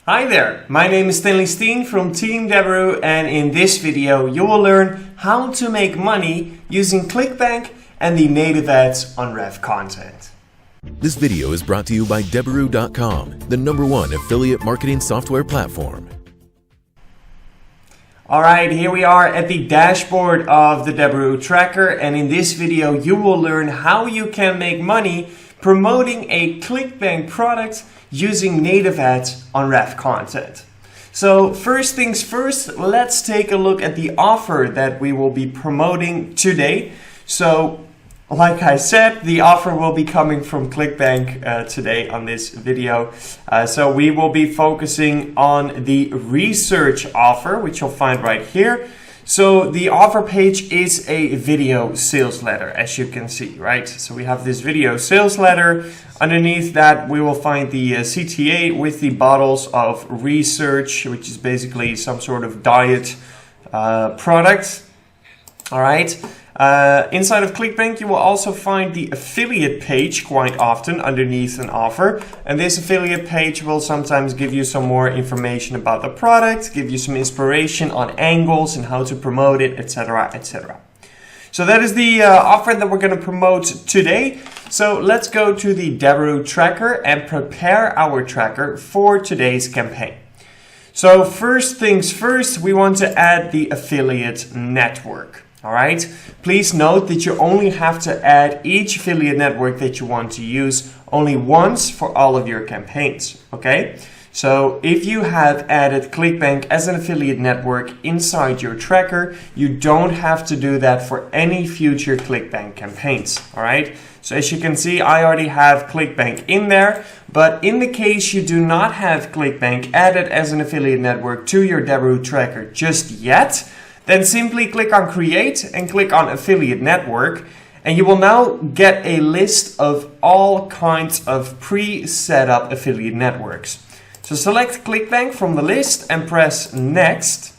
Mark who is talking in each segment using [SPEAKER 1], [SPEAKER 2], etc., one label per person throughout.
[SPEAKER 1] Hi there, my name is Stanley Steen from Team Deberoo, and in this video you will learn how to make money using ClickBank and the native ads on RevContent.
[SPEAKER 2] This video is brought to you by Deberoo.com, the #1 affiliate marketing software platform.
[SPEAKER 1] Alright, here we are at the dashboard of the Deberoo tracker, and in this video you will learn how you can make money promoting a ClickBank product using native ads on RevContent. So first things first, let's take a look at the offer that we will be promoting today. So like I said, the offer will be coming from ClickBank today on this video. So we will be focusing on the research offer, which you'll find right here. So the offer page is a video sales letter, as you can see, right? So we have this video sales letter. Underneath that, we will find the CTA with the bottles of research, which is basically some sort of diet product. All right. Inside of ClickBank, you will also find the affiliate page quite often underneath an offer. And this affiliate page will sometimes give you some more information about the product, give you some inspiration on angles and how to promote it, etc., etc. So that is the offer that we're going to promote today. So let's go to the Deberoo tracker and prepare our tracker for today's campaign. So first things first, we want to add the affiliate network. All right. Please note that you only have to add each affiliate network that you want to use only once for all of your campaigns. Okay. So if you have added ClickBank as an affiliate network inside your tracker, you don't have to do that for any future ClickBank campaigns. All right. So as you can see, I already have ClickBank in there, but in the case you do not have ClickBank added as an affiliate network to your Deberoo tracker just yet, then simply click on Create and click on Affiliate Network, and you will now get a list of all kinds of pre-set up affiliate networks. So select ClickBank from the list and press Next.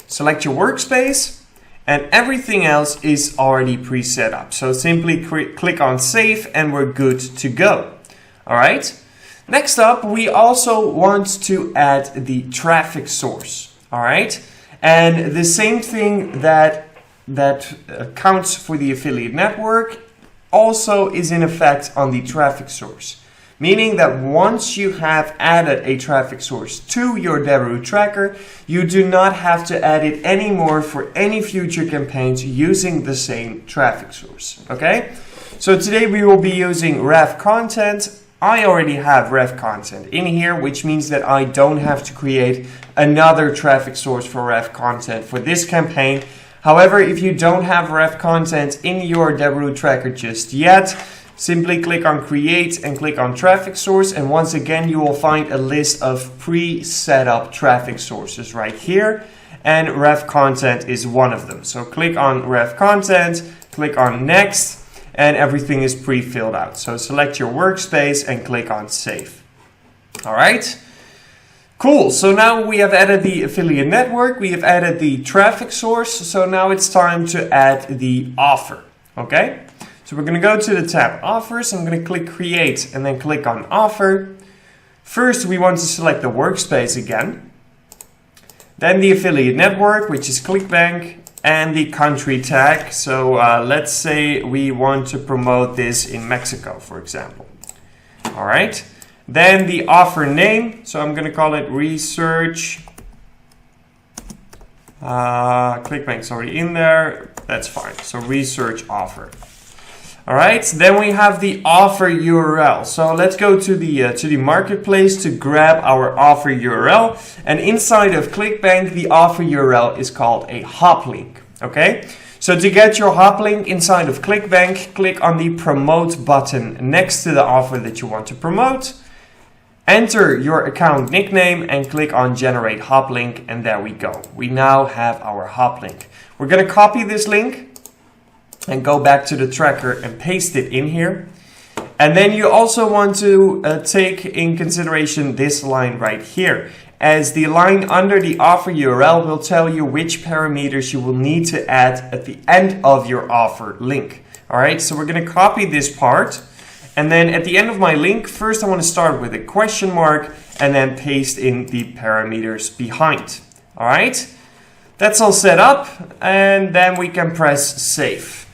[SPEAKER 1] Select your workspace, and everything else is already pre-set up. So simply click on Save and we're good to go. All right. Next up, we also want to add the traffic source. All right. And the same thing that counts for the affiliate network also is in effect on the traffic source. Meaning that once you have added a traffic source to your Deberoo tracker, you do not have to add it anymore for any future campaigns using the same traffic source. Okay? So today we will be using RevContent. I already have RevContent in here, which means that I don't have to create another traffic source for RevContent for this campaign. However, if you don't have RevContent in your Deberoo tracker just yet, simply click on Create and click on Traffic Source, and once again you will find a list of pre-set up traffic sources right here, and RevContent is one of them. So click on RevContent, click on Next, and everything is pre-filled out. So select your workspace and click on Save. All right. Cool. So now we have added the affiliate network. We have added the traffic source. So now it's time to add the offer. Okay. So we're going to go to the tab Offers. I'm going to click Create and then click on Offer. First, we want to select the workspace again. Then the affiliate network, which is ClickBank, and the country tag. So let's say we want to promote this in Mexico, for example. All right. Then the offer name. So I'm going to call it Research. ClickBank's already in there. That's fine. So Research Offer. All right. Then we have the offer URL. So let's go to the marketplace to grab our offer URL. And inside of ClickBank, the offer URL is called a hop link. Okay. So to get your hop link inside of ClickBank, click on the Promote button next to the offer that you want to promote. Enter your account nickname and click on Generate Hop Link, and there we go. We now have our hop link. We're going to copy this link and go back to the tracker and paste it in here. And then you also want to take in consideration this line right here, as the line under the offer URL will tell you which parameters you will need to add at the end of your offer link. All right, so we're going to copy this part And then at the end of my link, first I want to start with a question mark and then paste in the parameters behind. All right, that's all set up, and then we can press save.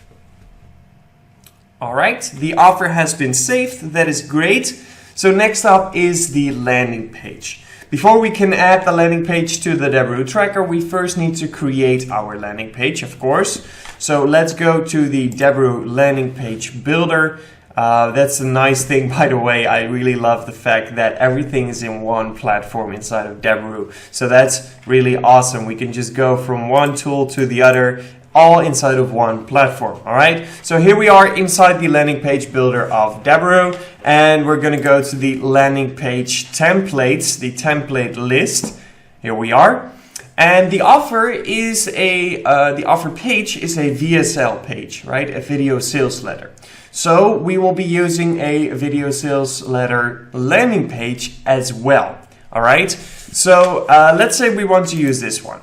[SPEAKER 1] All right, the offer has been saved. That is great. So next up is the landing page. Before we can add the landing page to the Deberoo tracker, we first need to create our landing page, of course. So let's go to the Deberoo landing page builder. That's a nice thing, by the way. I really love the fact that everything is in one platform inside of Deberoo. So that's really awesome. We can just go from one tool to the other, all inside of one platform. All right. So here we are inside the landing page builder of Deberoo, and we're going to go to the landing page templates, the template list. Here we are. And the offer is the offer page is a VSL page, right? A video sales letter. So we will be using a video sales letter landing page as well. All right. So let's say we want to use this one.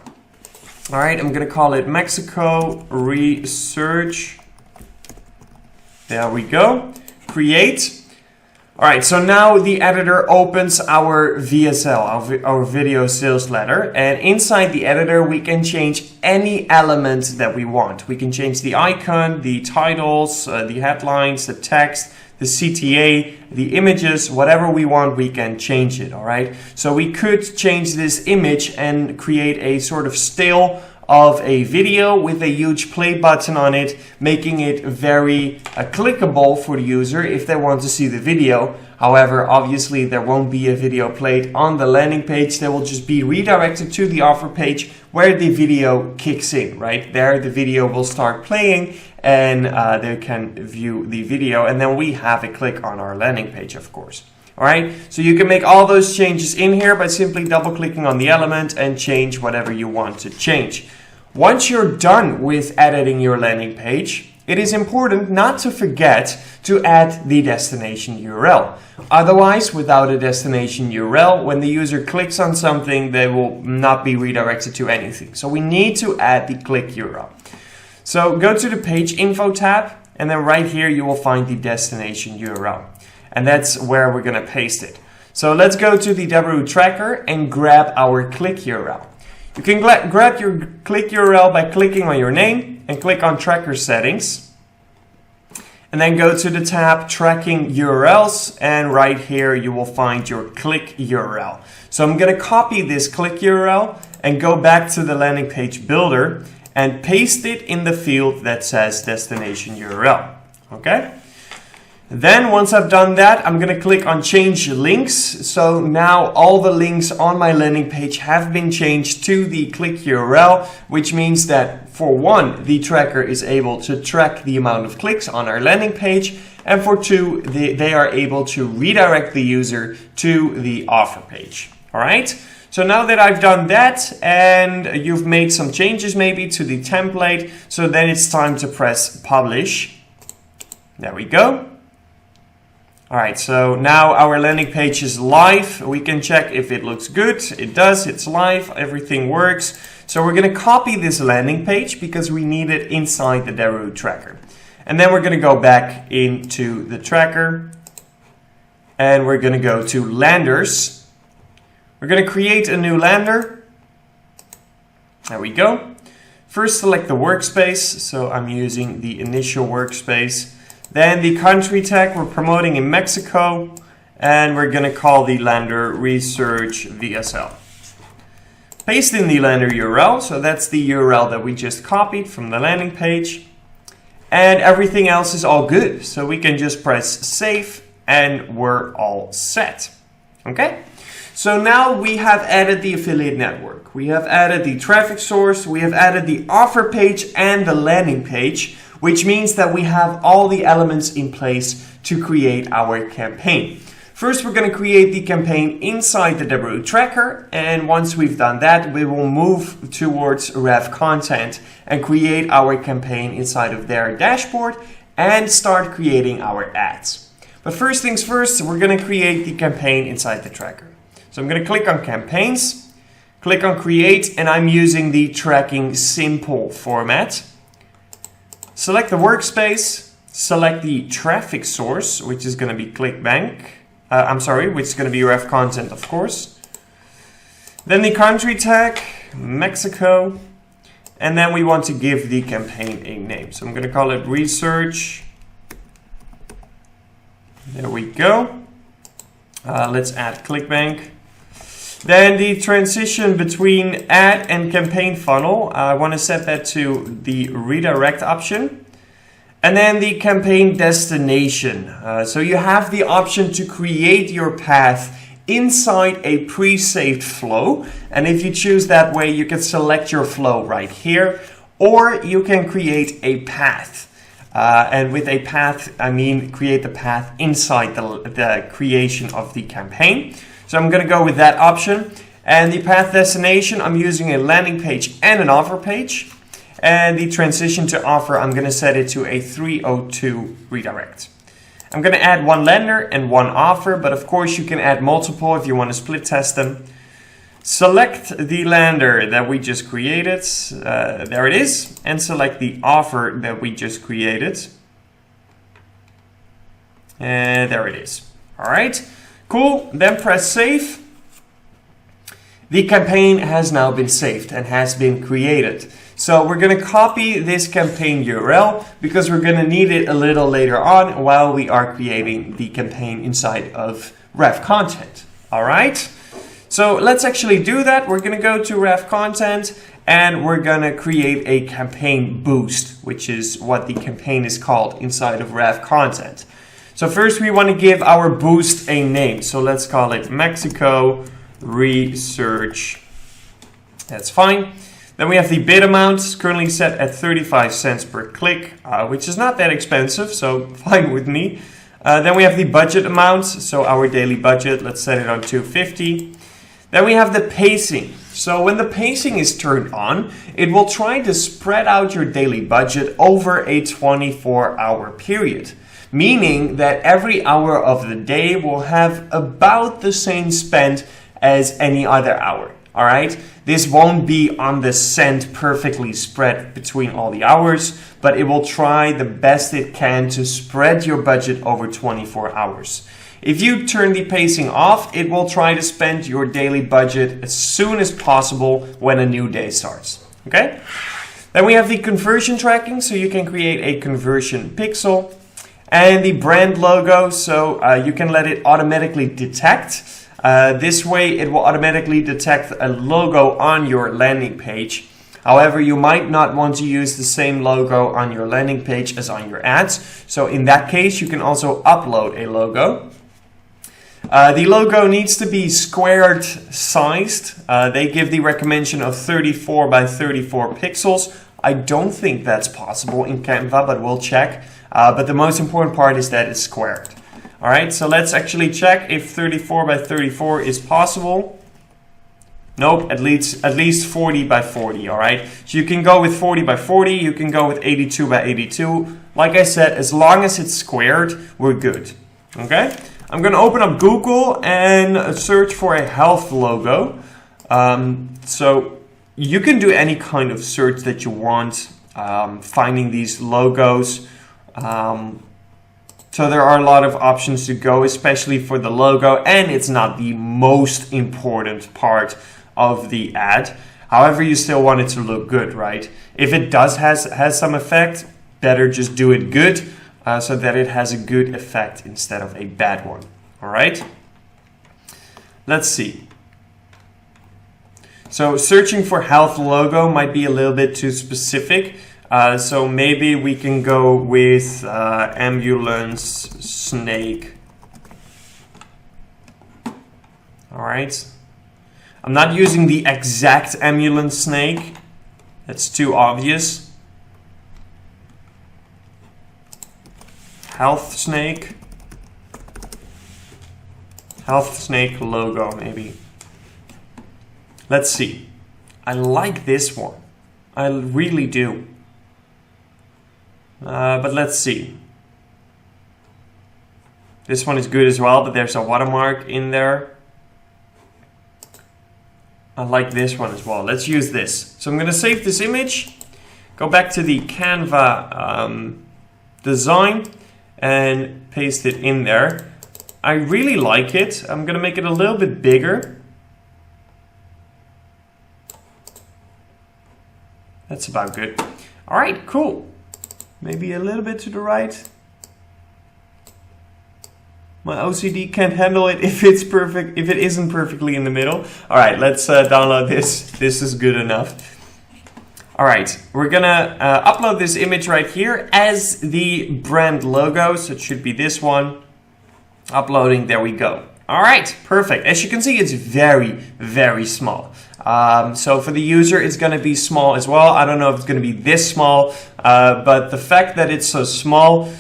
[SPEAKER 1] All right. I'm going to call it Mexico Research. There we go. Create. All right, so now the editor opens our VSL, our video sales letter, and inside the editor we can change any element that we want. We can change the icon, the titles, the headlines, the text, the CTA, the images, whatever we want, we can change it, all right? So we could change this image and create a sort of still of a video with a huge play button on it, making it very clickable for the user if they want to see the video. However, obviously there won't be a video played on the landing page. They will just be redirected to the offer page where the video kicks in, right? There the video will start playing and they can view the video, and then we have a click on our landing page, of course. All right, so you can make all those changes in here by simply double clicking on the element and change whatever you want to change. Once you're done with editing your landing page, it is important not to forget to add the destination URL. Otherwise, without a destination URL, when the user clicks on something, they will not be redirected to anything. So we need to add the click URL. So go to the page info tab, and then right here you will find the destination URL. And that's where we're going to paste it. So let's go to the Deberoo tracker and grab our click URL. You can grab your click URL by clicking on your name and click on tracker settings. And then go to the tab tracking URLs, and right here you will find your click URL. So I'm going to copy this click URL and go back to the landing page builder and paste it in the field that says destination URL. Okay? Then once I've done that, I'm going to click on change links. So now all the links on my landing page have been changed to the click URL, which means that for one, the tracker is able to track the amount of clicks on our landing page, and for two, they are able to redirect the user to the offer page. All right. So now that I've done that and you've made some changes maybe to the template, so then it's time to press publish. There we go. All right, so now our landing page is live. We can check if it looks good. It does, it's live, everything works. So we're gonna copy this landing page because we need it inside the Deberoo tracker. And then we're gonna go back into the tracker and we're gonna go to landers. We're gonna create a new lander. There we go. First select the workspace. So I'm using the initial workspace. Then the country tag, we're promoting in Mexico, and we're going to call the lander Research VSL. Paste in the lander URL, so that's the URL that we just copied from the landing page. And everything else is all good, so we can just press save and we're all set. Okay? So now we have added the affiliate network. We have added the traffic source, we have added the offer page and the landing page, which means that we have all the elements in place to create our campaign. First, we're going to create the campaign inside the Deberoo tracker, and once we've done that, we will move towards RevContent and create our campaign inside of their dashboard and start creating our ads. But first things first, we're going to create the campaign inside the tracker. So I'm going to click on campaigns, click on create, and I'm using the tracking simple format. Select the workspace, select the traffic source, which is going to be ClickBank. Which is going to be RevContent, of course. Then the country tag, Mexico. And then we want to give the campaign a name. So I'm going to call it research. There we go. Let's add ClickBank. Then the transition between ad and campaign funnel, I want to set that to the redirect option. And then the campaign destination. So you have the option to create your path inside a pre-saved flow. And if you choose that way, you can select your flow right here, or you can create a path. And with a path, I mean create the path inside the creation of the campaign. So I'm going to go with that option. And the path destination, I'm using a landing page and an offer page. And the transition to offer, I'm going to set it to a 302 redirect. I'm going to add one lander and one offer, but of course you can add multiple if you want to split test them. Select the lander that we just created. There it is. And select the offer that we just created. And there it is. All right. Cool, then press save. The campaign has now been saved and has been created. So we're going to copy this campaign URL because we're going to need it a little later on while we are creating the campaign inside of RevContent. All right, so let's actually do that. We're going to go to RevContent and we're going to create a campaign boost, which is what the campaign is called inside of RevContent. So first we want to give our boost a name. So let's call it Mexico Research. That's fine. Then we have the bid amount, currently set at 35 cents per click, which is not that expensive, so fine with me. Then we have the budget amount, so our daily budget, let's set it on 250. Then we have the pacing. So when the pacing is turned on, it will try to spread out your daily budget over a 24-hour period. Meaning that every hour of the day will have about the same spend as any other hour. All right, this won't be on the cent perfectly spread between all the hours, but it will try the best it can to spread your budget over 24 hours. If you turn the pacing off, it will try to spend your daily budget as soon as possible when a new day starts. Okay, then we have the conversion tracking, so you can create a conversion pixel. And the brand logo, so you can let it automatically detect. This way it will automatically detect a logo on your landing page. However, you might not want to use the same logo on your landing page as on your ads. So in that case, you can also upload a logo. The logo needs to be squared sized. They give the recommendation of 34 by 34 pixels. I don't think that's possible in Canva, but we'll check. But the most important part is that it's squared. All right, so let's actually check if 34 by 34 is possible. Nope, at least 40 by 40, all right? So you can go with 40 by 40, you can go with 82 by 82. Like I said, as long as it's squared, we're good, okay? I'm gonna open up Google and search for a health logo. So you can do any kind of search that you want, finding these logos. So there are a lot of options to go, especially for the logo, and it's not the most important part of the ad. However, you still want it to look good, right? If it has some effect, better just do it good so that it has a good effect instead of a bad one. All right? Let's see. So searching for health logo might be a little bit too specific. So maybe we can go with ambulance snake. All right. I'm not using the exact ambulance snake. That's too obvious. Health snake. Health snake logo, maybe. Let's see. I like this one. I really do. But let's see. This one is good as well, but there's a watermark in there. I like this one as well. Let's use this. So I'm going to save this image. Go back to the Canva design and paste it in there. I really like it. I'm gonna make it a little bit bigger. That's about good. All right, cool. Maybe a little bit to the right. My OCD can't handle it if it's perfect, if it isn't perfectly in the middle. All right, let's download this. This is good enough. All right, we're gonna upload this image right here as the brand logo. So it should be this one. Uploading, there we go. All right, perfect. As you can see, it's very, very small. So for the user, it's gonna be small as well. I don't know if it's gonna be this small, but the fact that it's so small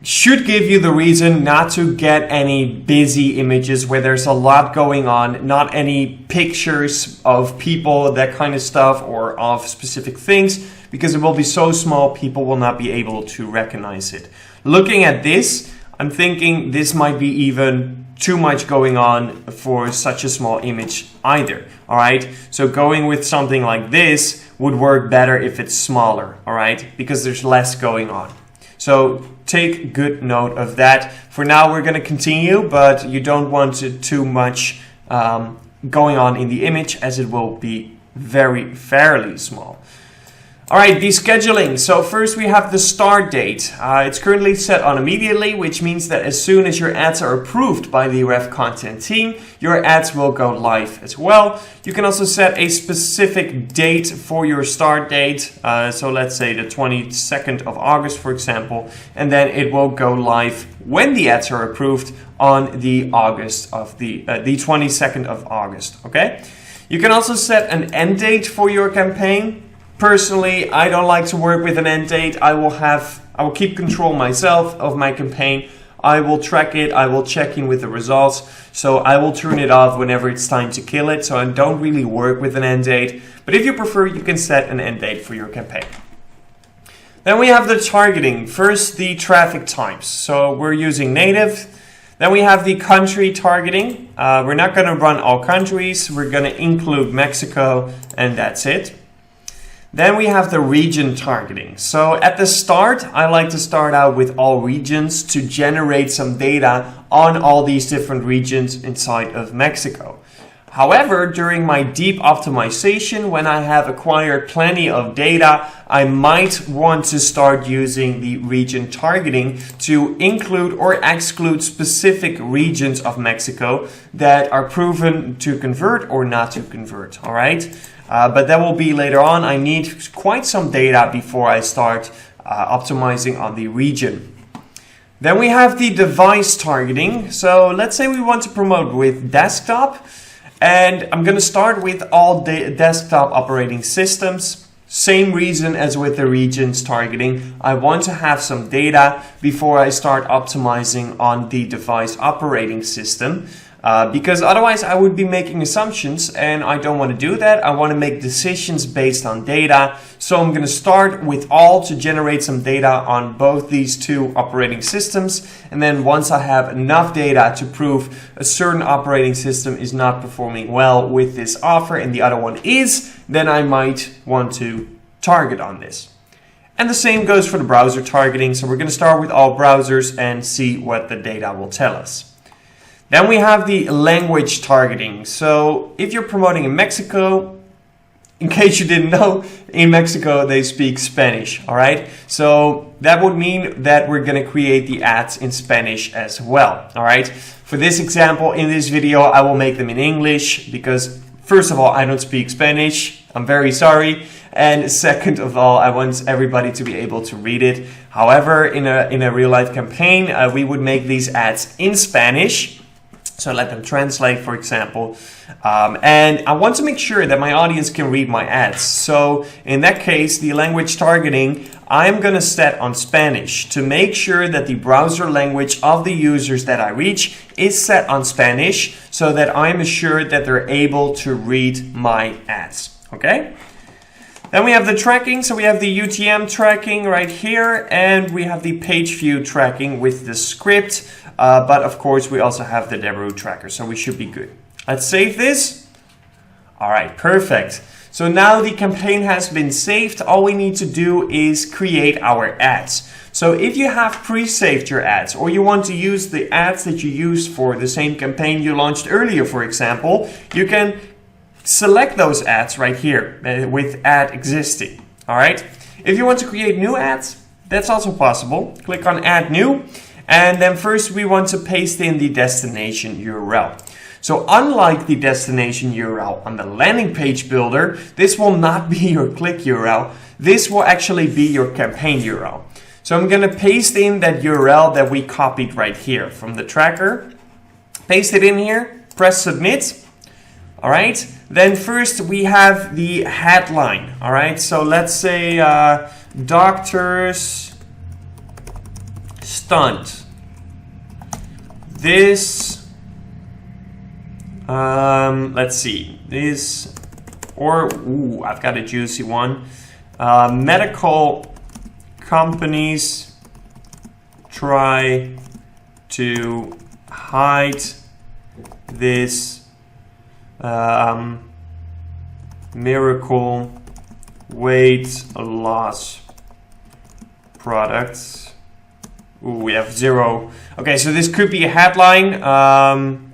[SPEAKER 1] should give you the reason not to get any busy images where there's a lot going on, not any pictures of people, that kind of stuff, or of specific things, because it will be so small, people will not be able to recognize it. Looking at this, I'm thinking this might be even too much going on for such a small image either, all right? So going with something like this would work better if it's smaller, all right? Because there's less going on. So take good note of that. For now, we're gonna continue, but you don't want too much going on in the image as it will be fairly small. All right, the scheduling. So first we have the start date. It's currently set on immediately, which means that as soon as your ads are approved by the RevContent team, your ads will go live as well. You can also set a specific date for your start date. So let's say the 22nd of August, for example, and then it will go live when the ads are approved on the 22nd of August, okay? You can also set an end date for your campaign. Personally, I don't like to work with an end date. I will keep control myself of my campaign. I will track it. I will check in with the results. So I will turn it off whenever it's time to kill it. So I don't really work with an end date. But if you prefer, you can set an end date for your campaign. Then we have the targeting. First, the traffic types. So we're using native. Then we have the country targeting. We're not going to run all countries. We're going to include Mexico, and that's it. Then we have the region targeting. So at the start, I like to start out with all regions to generate some data on all these different regions inside of Mexico. However, during my deep optimization, when I have acquired plenty of data, I might want to start using the region targeting to include or exclude specific regions of Mexico that are proven to convert or not to convert, all right? But that will be later on. I need quite some data before I start optimizing on the region. Then we have the device targeting. So let's say we want to promote with desktop, and I'm going to start with all the desktop operating systems. Same reason as with the regions targeting. I want to have some data before I start optimizing on the device operating system. Because otherwise I would be making assumptions, and I don't want to do that. I want to make decisions based on data. So I'm going to start with all to generate some data on both these two operating systems. And then once I have enough data to prove a certain operating system is not performing well with this offer and the other one is, then I might want to target on this. And the same goes for the browser targeting. So we're going to start with all browsers and see what the data will tell us. Then we have the language targeting. So if you're promoting in Mexico, in case you didn't know, in Mexico they speak Spanish, all right? So that would mean that we're gonna create the ads in Spanish as well, all right? For this example, in this video, I will make them in English because first of all, I don't speak Spanish. I'm very sorry. And second of all, I want everybody to be able to read it. However, in a real life campaign, we would make these ads in Spanish. So let them translate, for example. And I want to make sure that my audience can read my ads. So in that case, the language targeting, I'm going to set on Spanish to make sure that the browser language of the users that I reach is set on Spanish so that I'm assured that they're able to read my ads. Okay? Then we have the tracking. So we have the UTM tracking right here, and we have the page view tracking with the script. But of course, we also have the Deberoo tracker, so we should be good. Let's save this. All right, perfect. So now the campaign has been saved. All we need to do is create our ads. So if you have pre-saved your ads, or you want to use the ads that you used for the same campaign you launched earlier, for example, you can select those ads right here with add existing. All right. If you want to create new ads, that's also possible. Click on add new. And then first we want to paste in the destination URL. So unlike the destination URL on the landing page builder, this will not be your click URL. This will actually be your campaign URL. So I'm going to paste in that URL that we copied right here from the tracker. Paste it in here, press submit. All right. Then first we have the headline. All right. So let's say doctors stunt. This, let's see, this, or, ooh, I've got a juicy one. Medical companies try to hide this miracle weight loss products. Ooh, we have 0. Okay, so this could be a headline.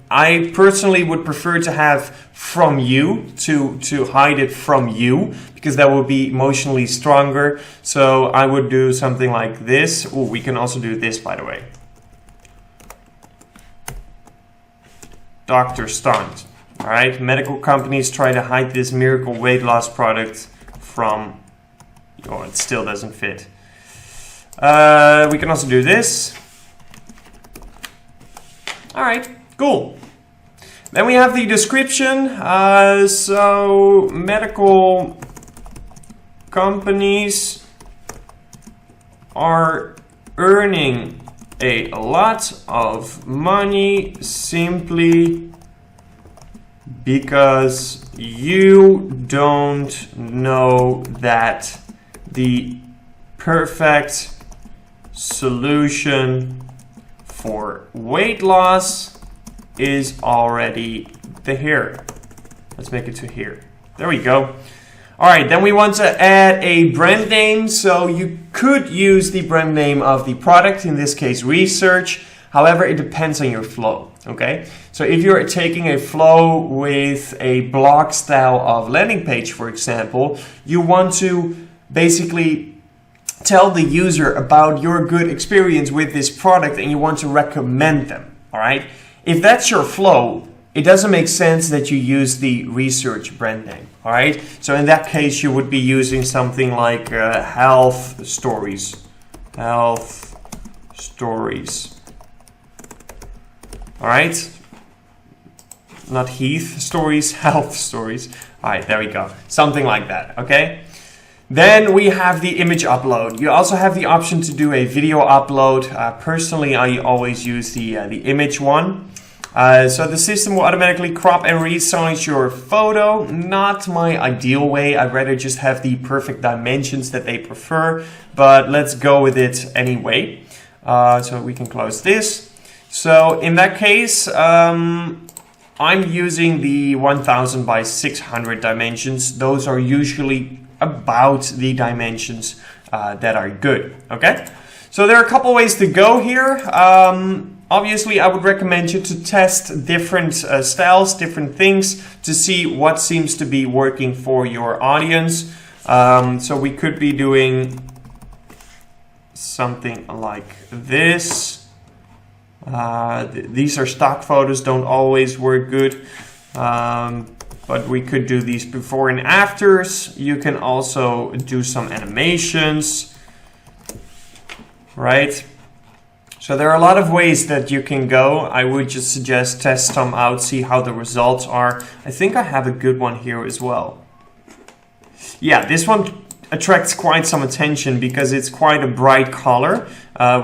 [SPEAKER 1] I personally would prefer to have from you, to hide it from you, because that would be emotionally stronger. So I would do something like this. Ooh, we can also do this, by the way. Doctor stunt. All right, medical companies try to hide this miracle weight loss product from, oh, it still doesn't fit. We can also do this. All right, cool. Then we have the description. So medical companies are earning a lot of money simply because you don't know that the perfect solution for weight loss is already here. Let's make it to here. There we go. All right, then we want to add a brand name. So you could use the brand name of the product, in this case research. However, it depends on your flow. Okay, so if you're taking a flow with a blog style of landing page, for example, you want to basically tell the user about your good experience with this product and you want to recommend them. All right, if that's your flow, it doesn't make sense that you use the research brand name. All right, so in that case you would be using something like health stories. All right, not Heath stories, health stories. All right, there we go, something like that. Okay, then we have the image upload. You also have the option to do a video upload. Personally, I always use the image one. So the system will automatically crop and resize your photo. Not my ideal way. I'd rather just have the perfect dimensions that they prefer, but let's go with it anyway. So we can close this. So in that case, I'm using the 1000 by 600 dimensions. Those are usually about the dimensions that are good. Okay, so there are a couple ways to go here. Obviously, I would recommend you to test different styles, different things, to see what seems to be working for your audience. So we could be doing something like this. These are stock photos, don't always work good. But we could do these before and afters. You can also do some animations, right? So there are a lot of ways that you can go. I would just suggest test some out, see how the results are. I think I have a good one here as well. Yeah, this one attracts quite some attention because it's quite a bright color,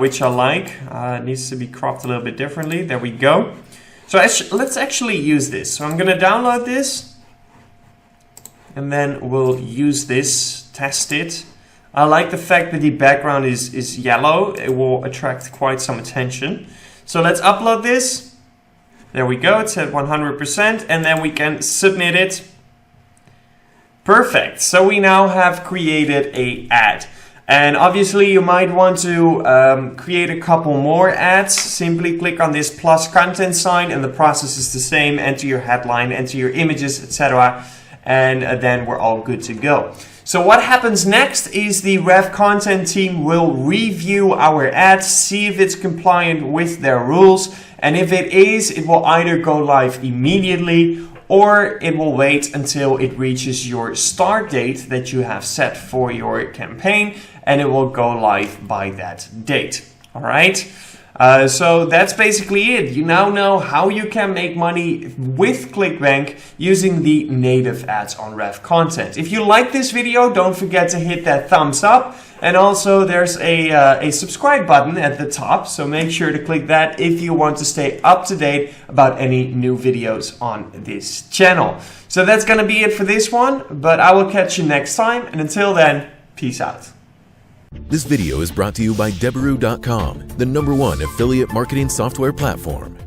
[SPEAKER 1] which I like. It needs to be cropped a little bit differently. There we go. So let's actually use this. So I'm going to download this. And then we'll use this, test it. I like the fact that the background is yellow. It will attract quite some attention. So let's upload this. There we go, it's at 100%. And then we can submit it. Perfect. So we now have created an ad. And obviously you might want to create a couple more ads. Simply click on this plus content sign and the process is the same. Enter your headline, enter your images, etc. And then we're all good to go. So what happens next is the RevContent team will review our ads, see if it's compliant with their rules. And if it is, it will either go live immediately or it will wait until it reaches your start date that you have set for your campaign, and it will go live by that date. All right. So that's basically it. You now know how you can make money with ClickBank using the native ads on RevContent. If you like this video, don't forget to hit that thumbs up. And also there's a subscribe button at the top. So make sure to click that if you want to stay up to date about any new videos on this channel. So that's going to be it for this one, but I will catch you next time. And until then, peace out.
[SPEAKER 2] This video is brought to you by Deberoo.com, the #1 affiliate marketing software platform.